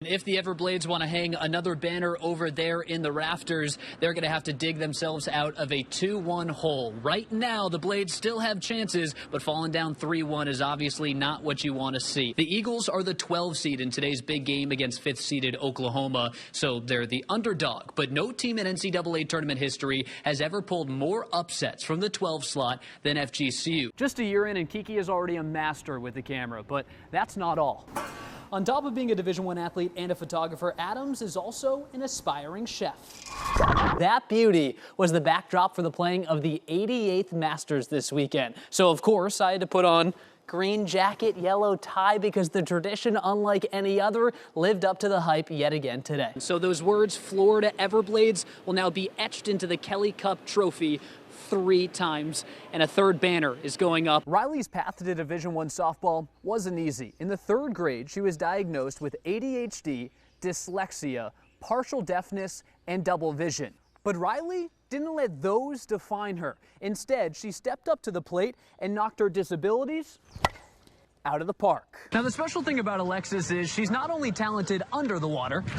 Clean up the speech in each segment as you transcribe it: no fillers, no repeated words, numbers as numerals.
If the Everblades want to hang another banner over there in the rafters, they're going to have to dig themselves out of a 2-1 hole. Right now, the Blades still have chances, but falling down 3-1 is obviously not what you want to see. The Eagles are the 12 seed in today's big game against 5th-seeded Oklahoma, so they're the underdog. But no team in NCAA tournament history has ever pulled more upsets from the 12 slot than FGCU. Just a year in, and Kiki is already a master with the camera, but that's not all. On top of being a Division I athlete and a photographer, Adams is also an aspiring chef. That beauty was the backdrop for the playing of the 88th Masters this weekend. So, of course, I had to put on green jacket, yellow tie, because the tradition, unlike any other, lived up to the hype yet again today. So those words, Florida Everblades, will now be etched into the Kelly Cup trophy 3 times, and a third banner is going up. Riley's path to Division I softball wasn't easy. In the 3rd grade, she was diagnosed with ADHD, dyslexia, partial deafness, and double vision. But Riley didn't let those define her. Instead, she stepped up to the plate and knocked her disabilities out of the park. Now, the special thing about Alexis is she's not only talented under the water, but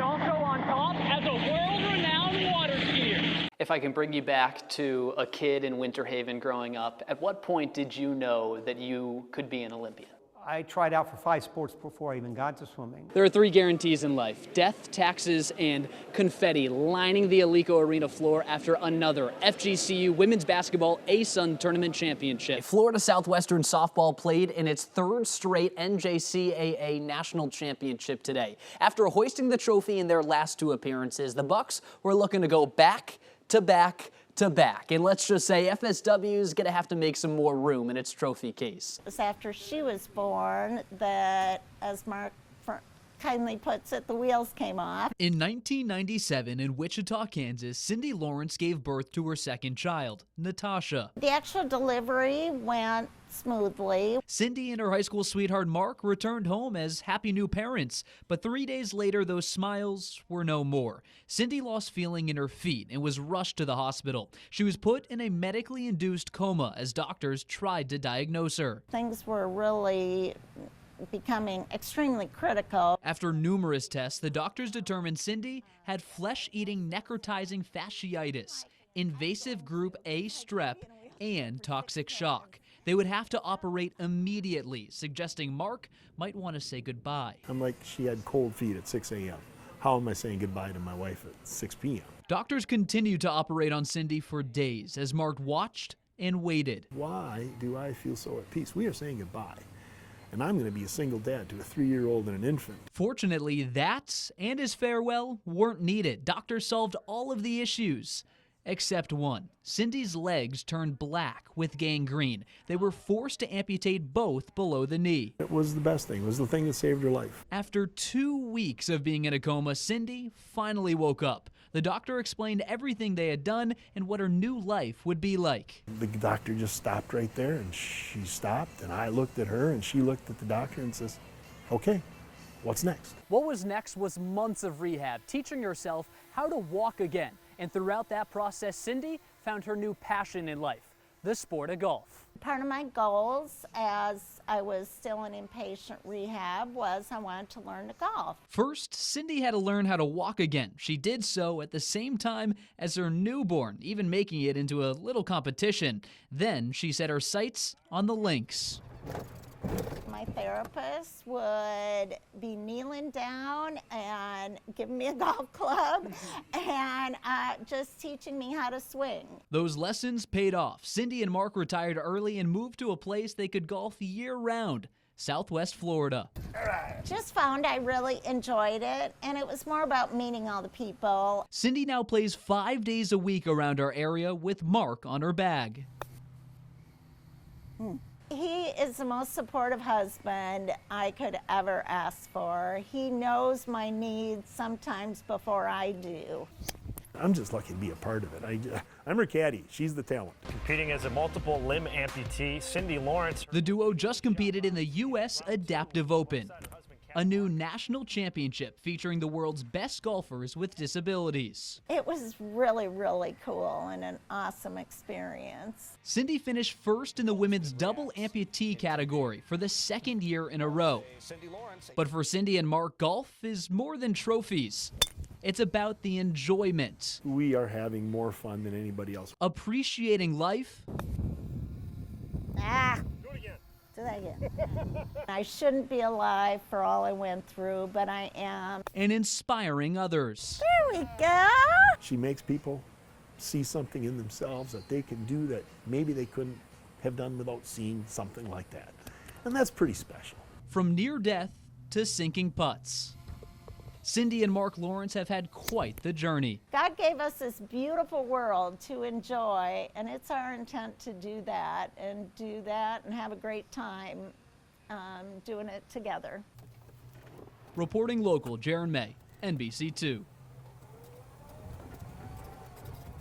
also on top as a world-renowned water skier. If I can bring you back to a kid in Winter Haven growing up, at what point did you know that you could be an Olympian? I tried out for 5 sports before I even got to swimming. There are 3 guarantees in life: death, taxes, and confetti lining the Alico Arena floor after another FGCU women's basketball ASUN tournament championship. Florida Southwestern softball played in its 3rd straight NJCAA national championship today. After hoisting the trophy in their last 2 appearances, the Bucks were looking to go back to back to back. And let's just say FSW is going to have to make some more room in its trophy case. It was after she was born that, as Mark kindly puts it, the wheels came off. In 1997 in Wichita, Kansas, Cindy Lawrence gave birth to her 2nd child, Natasha. The actual delivery went smoothly. Cindy and her high school sweetheart Mark returned home as happy new parents, but 3 days later those smiles were no more. Cindy lost feeling in her feet and was rushed to the hospital. She was put in a medically induced coma as doctors tried to diagnose her. Things were really becoming extremely critical. After numerous tests, the doctors determined Cindy had flesh-eating necrotizing fasciitis, invasive group A strep, and toxic shock. They would have to operate immediately, suggesting Mark might want to say goodbye. I'm like, she had cold feet at 6 a.m. How am I saying goodbye to my wife at 6 p.m.? Doctors continued to operate on Cindy for days as Mark watched and waited. Why do I feel so at peace? We are saying goodbye. And I'm going to be a single dad to a 3-year-old and an infant. Fortunately, that and his farewell weren't needed. Doctors solved all of the issues, except one. Cindy's legs turned black with gangrene. They were forced to amputate both below the knee. It was the best thing. It was the thing that saved her life. After 2 weeks of being in a coma, Cindy finally woke up. The doctor explained everything they had done and what her new life would be like. The doctor just stopped right there, and she stopped, and I looked at her, and she looked at the doctor and says, okay, what's next? What was next was months of rehab, teaching herself how to walk again. And throughout that process, Cindy found her new passion in life, the sport of golf. Part of my goals as I was still in inpatient rehab was I wanted to learn to golf. First, Cindy had to learn how to walk again. She did so at the same time as her newborn, even making it into a little competition. Then she set her sights on the links. My therapist would be kneeling down and giving me a golf club and just teaching me how to swing. Those lessons paid off. Cindy and Mark retired early and moved to a place they could golf year-round, Southwest Florida. Just found I really enjoyed it, and it was more about meeting all the people. Cindy now plays 5 days a week around our area with Mark on her bag. He is the most supportive husband I could ever ask for. He knows my needs sometimes before I do. I'm just lucky to be a part of it. I'm her caddy. She's the talent. Competing as a multiple limb amputee, Cindy Lawrence. The duo just competed in the U.S. Adaptive Open. a new national championship featuring the world's best golfers with disabilities. It was really, really cool and an awesome experience. Cindy finished first in the women's double amputee category for the second year in a row. But for Cindy and Mark, golf is more than trophies. It's about the enjoyment. We are having more fun than anybody else. Appreciating life. Do that again. I shouldn't be alive for all I went through, but I am. And inspiring others. There we go. She makes people see something in themselves that they can do that maybe they couldn't have done without seeing something like that. And that's pretty special. From near death to sinking putts, Cindy and Mark Lawrence have had quite the journey. God gave us this beautiful world to enjoy, and it's our intent to do that and have a great time doing it together. Reporting local, Jaron, NBC2.